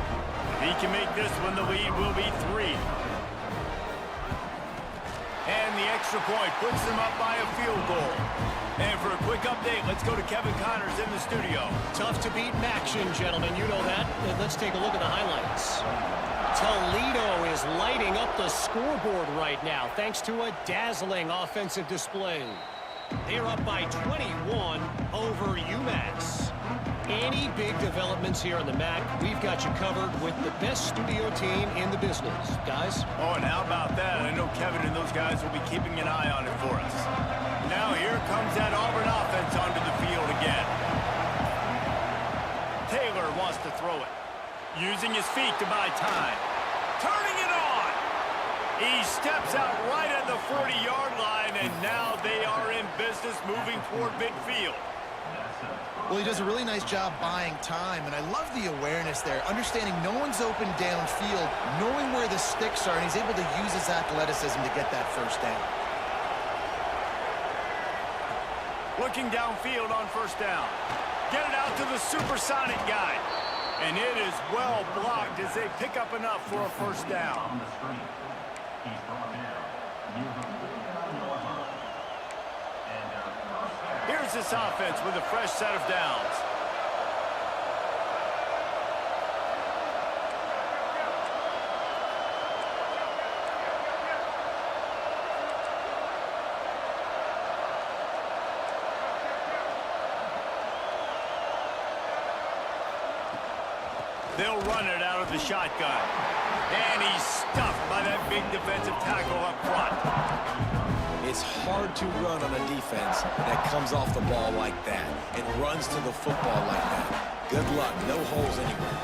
He can make this one, the lead will be 3. And the extra point puts them up by a field goal. And for a quick update, let's go to Kevin Connors in the studio.
Tough to beat action, gentlemen. You know that. Let's take a look at the highlights. Toledo is lighting up the scoreboard right now thanks to a dazzling offensive display. They're up by 21 over UMass. Any big developments here on the MAC, we've got you covered with the best studio team in the business. Guys?
Oh, and how about that? I know Kevin and those guys will be keeping an eye on it for us. Now here comes that Auburn offense onto the field again. Taylor wants to throw it. Using his feet to buy time. Turning it on! He steps out right at the 40-yard line, and now they are in business moving toward midfield.
Well, he does a really nice job buying time, and I love the awareness there, understanding no one's open downfield, knowing where the sticks are, and he's able to use his athleticism to get that 1st down.
Looking downfield on 1st down. Get it out to the supersonic guy. And it is well blocked as they pick up enough for a 1st down. Here's this offense with a fresh set of downs. They'll run it out of the shotgun. And he's stuffed by that big defensive tackle up front.
It's hard to run on a defense that comes off the ball like that and runs to the football like that. Good luck. No holes anywhere.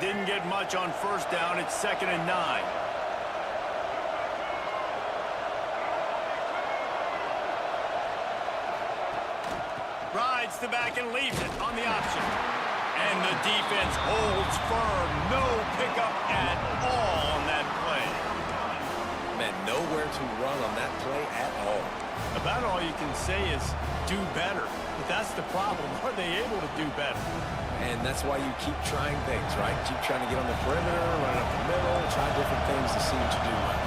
Didn't get much on 1st down. It's 2nd and 9. Rides the back and leaves it on the option. And the defense holds firm. No pickup at all on that play.
Man, nowhere to run on that play at all.
About all you can say is do better. But that's the problem. Are they able to do better?
And that's why you keep trying things, right? Keep trying to get on the perimeter, run up the middle, try different things to see what you do right.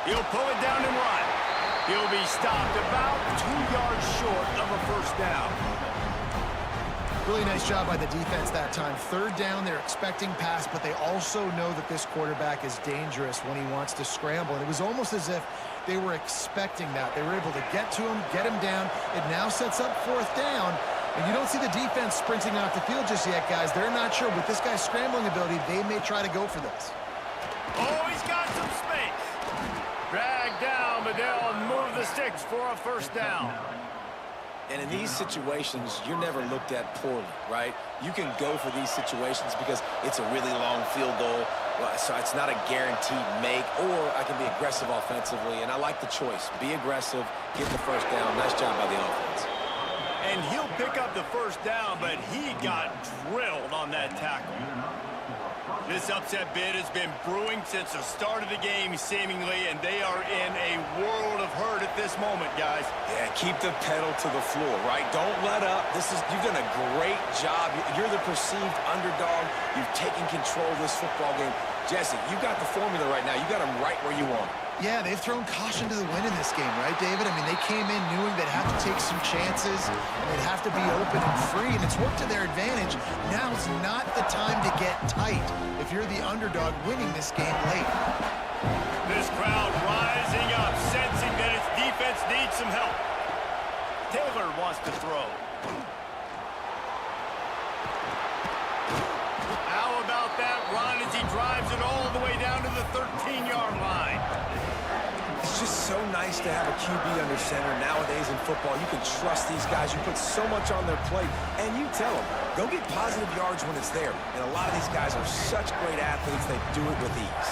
He'll pull it down and run. He'll be stopped about 2 yards short of a 1st down.
Really nice job by the defense that time. 3rd down, they're expecting pass, but they also know that this quarterback is dangerous when he wants to scramble. And it was almost as if they were expecting that. They were able to get to him, get him down. It now sets up 4th down. And you don't see the defense sprinting off the field just yet, guys. They're not sure. With this guy's scrambling ability, they may try to go for this.
Oh, he's got some space. Dragged down, but they'll move the sticks for a 1st down.
And in these situations, you're never looked at poorly, right? You can go for these situations because it's a really long field goal. Well, so it's not a guaranteed make, or I can be aggressive offensively, and I like the choice. Be aggressive, get the first down. Nice job by the offense.
And he'll pick up the first down, but he got drilled on that tackle. This upset bid has been brewing since the start of the game, seemingly, and they are in a world of hurt at this moment, guys.
Yeah, keep the pedal to the floor, right? Don't let up. You've done a great job. You're the perceived underdog. You've taken control of this football game. Jesse, you got the formula right now. You got them right where you want them.
Yeah, they've thrown caution to the wind in this game, right, David? I mean, they came in knowing they'd have to take some chances, and they'd have to be open and free, and it's worked to their advantage. Now's not the time to get tight if you're the underdog winning this game late.
This crowd rising up, sensing that its defense needs some help. Taylor wants to throw. How about that run as he drives it all the way down to the 13-yard line?
It's just so nice to have a QB under center nowadays in football. You can trust these guys. You put so much on their plate, and you tell them, go get positive yards when it's there. And a lot of these guys are such great athletes, they do it with ease.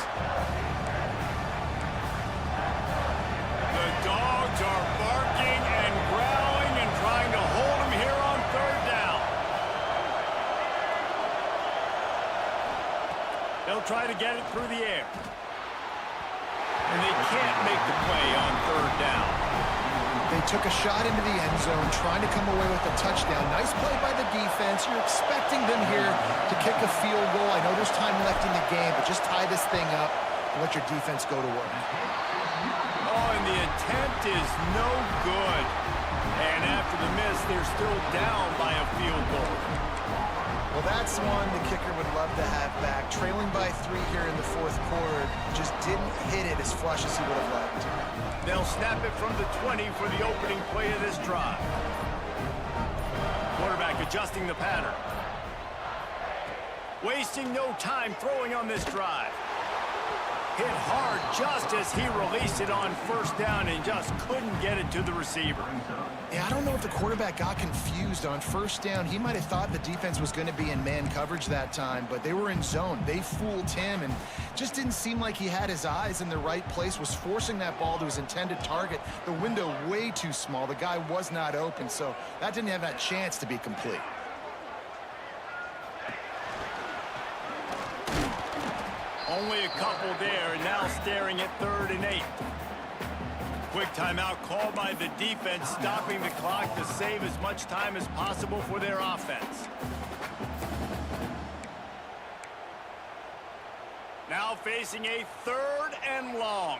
The dogs are barking and growling and trying to hold him here on third down. They'll try to get it through the air. And they can't make the play on third down.
They took a shot into the end zone, trying to come away with a touchdown. Nice play by the defense. You're expecting them here to kick a field goal. I know there's time left in the game, but just tie this thing up and let your defense go to work.
Oh, and the attempt is no good. And after the miss, they're still down by a field goal.
Well, that's one the kicker would love to have back. Trailing by 3 here in the fourth quarter, just didn't hit it as flush as he would have liked.
They'll snap it from the 20 for the opening play of this drive. Quarterback adjusting the pattern. Wasting no time throwing on this drive. Hit hard just as he released it on first down and just couldn't get it to the receiver.
Yeah, I don't know if the quarterback got confused on first down. He might have thought the defense was going to be in man coverage that time, but they were in zone. They fooled him and just didn't seem like he had his eyes in the right place, was forcing that ball to his intended target. The window way too small. The guy was not open, so that didn't have that chance to be complete.
Only a couple there, and now staring at 3rd and 8. Quick timeout called by the defense, stopping the clock to save as much time as possible for their offense. Now facing a 3rd and long.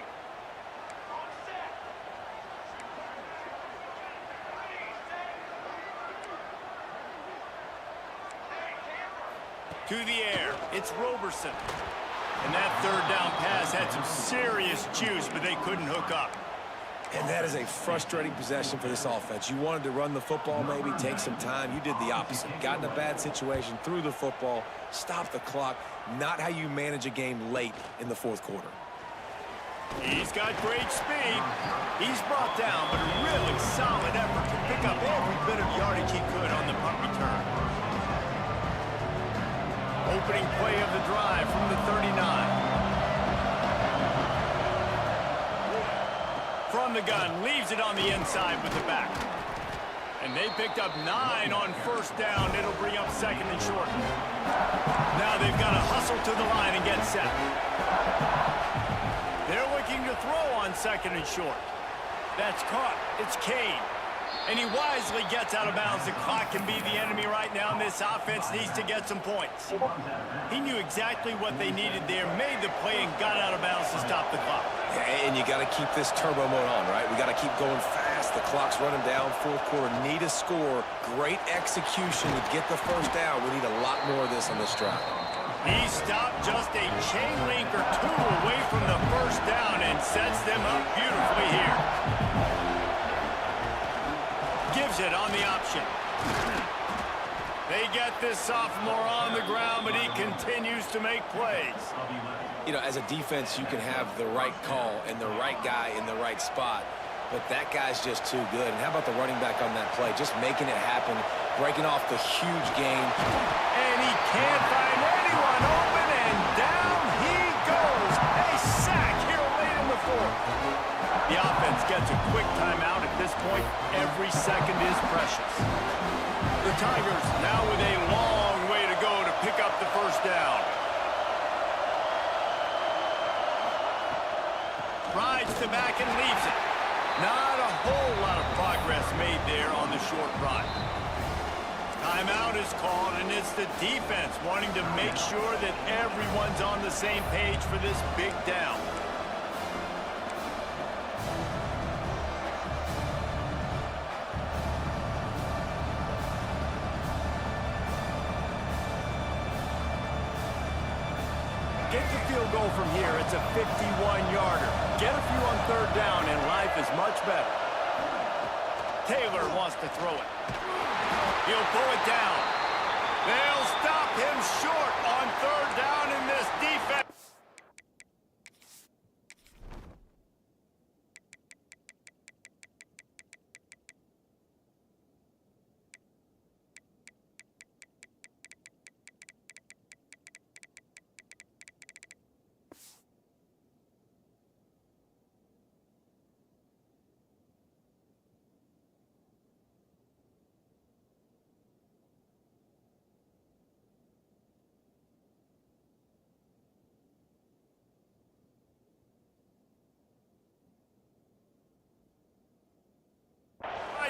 To the air, it's Roberson. And that 3rd down pass had some serious juice, but they couldn't hook up.
And that is a frustrating possession for this offense. You wanted to run the football, maybe take some time. You did the opposite. Got in a bad situation, threw the football, stopped the clock. Not how you manage a game late in the fourth quarter.
He's got great speed. He's brought down, but a really solid effort to pick up every bit of yardage he could on the punt return. Opening play of the drive from the 39. From the gun, leaves it on the inside with the back. And they picked up 9 on first down. It'll bring up 2nd and short. Now they've got to hustle to the line and get set. They're looking to throw on 2nd and short. That's caught. It's Kane. And he wisely gets out of bounds. The clock can be the enemy right now, and this offense needs to get some points. He knew exactly what they needed there, made the play, and got out of bounds to stop the clock.
Yeah, and you got to keep this turbo mode on, right? We got to keep going fast. The clock's running down. Fourth quarter, need a score. Great execution to get the first down. We need a lot more of this on this drive.
He stopped just a chain link or 2 away from the first down and sets them up beautifully here. Gives it on the option. They get this sophomore on the ground, but he continues to make plays.
You know, as a defense, you can have the right call and the right guy in the right spot, but that guy's just too good. And how about the running back on that play? Just making it happen, breaking off the huge gain.
And he can't find anyone open, and down he gets a quick timeout at this point. Every second is precious. The Tigers now with a long way to go to pick up the first down. Rides the back and leaves it. Not a whole lot of progress made there on the short run. Timeout is called, and it's the defense wanting to make sure that everyone's on the same page for this big down. Get the field goal from here. It's a 51-yarder. Get a few on third down, and life is much better. Taylor wants to throw it. He'll pull it down. They'll stop him short on third down in this defense.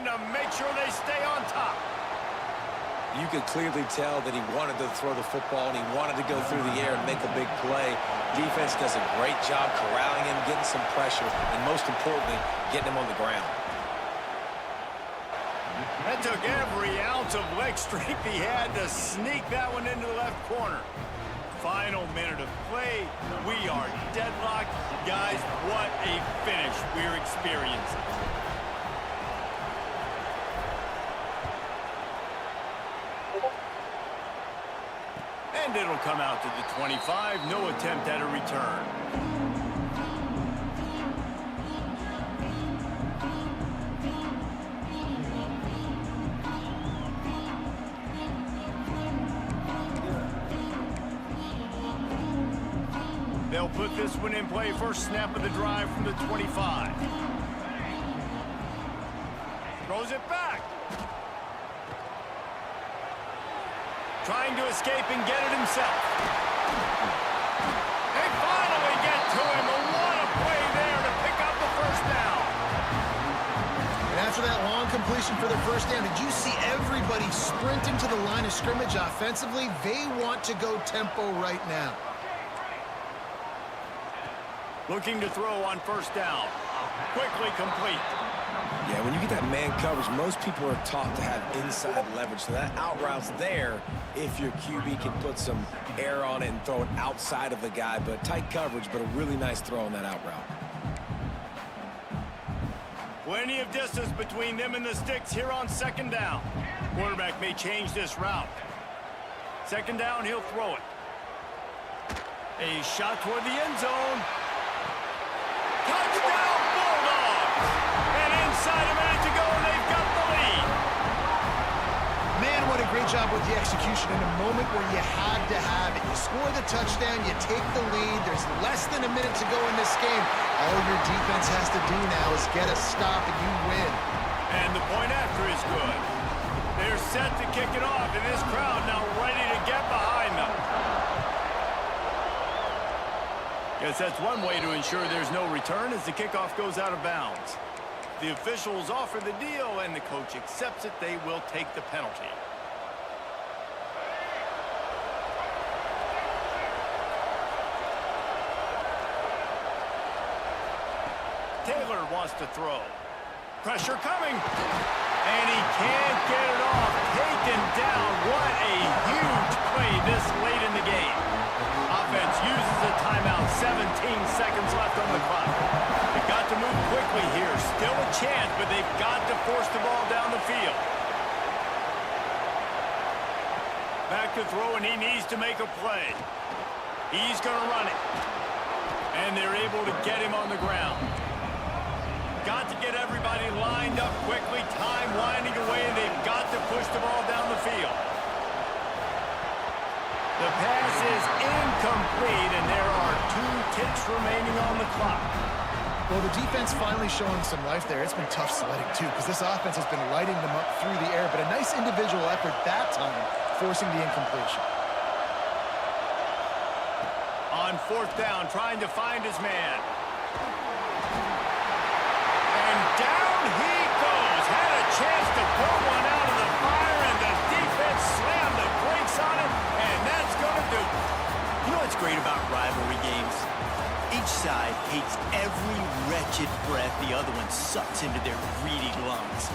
To make sure they stay on top.
You could clearly tell that he wanted to throw the football and he wanted to go through the air and make a big play. Defense does a great job corralling him, getting some pressure, and most importantly, getting him on the ground.
That took every ounce of leg strength he had to sneak that one into the left corner. Final minute of play. We are deadlocked. Guys, what a finish we're experiencing. And it'll come out to the 25. No attempt at a return. They'll put this one in play. First snap of the drive from the 25. Throws it back. Trying to escape and get it himself. They finally get to him. And what a play there to pick up the first down.
And after that long completion for the first down, did you see everybody sprinting to the line of scrimmage offensively? They want to go tempo right now.
Looking to throw on first down. Quickly complete.
Yeah, when you get that man coverage, most people are taught to have inside leverage. So that out route's there if your QB can put some air on it and throw it outside of the guy. But tight coverage, but a really nice throw on that out route.
Plenty of distance between them and the sticks here on second down. Quarterback may change this route. Second down, he'll throw it. A shot toward the end zone. Touchdown, Bulldogs! And inside a minute to go, and they've got the lead.
Man, what a great job with the execution in a moment where you had to have it. You score the touchdown, you take the lead. There's less than a minute to go in this game. All your defense has to do now is get a stop and you win.
And the point after is good. They're set to kick it off, and this crowd now ready to get behind them. Guess that's one way to ensure there's no return as the kickoff goes out of bounds. The officials offer the deal, and the coach accepts it. They will take the penalty. Taylor wants to throw. Pressure coming. And he can't get it off. Taken down. What a huge play this late in the game. Offense uses a timeout. 17 seconds left on the clock. They've got to move quickly here. Still a chance, but they've got to force the ball down the field. Back to throw, and he needs to make a play. He's going to run it. And they're able to get him on the ground. Got to get everybody lined up quickly. Time winding away, and they've got to push the ball down the field. The pass is incomplete, and there are 2 ticks remaining on the clock.
Well, the defense finally showing some life there. It's been tough sledding, too, because this offense has been lighting them up through the air, but a nice individual effort that time, forcing the incompletion.
On fourth down, trying to find his man. And down he goes. Had a chance to pull one out of the fire, and the defense slammed the brakes on it, and that's going to do it.
You know what's great about rivalry games? Each side hates every wretched breath the other one sucks into their greedy lungs.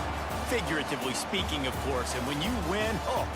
Figuratively speaking, of course, and when you win, oh,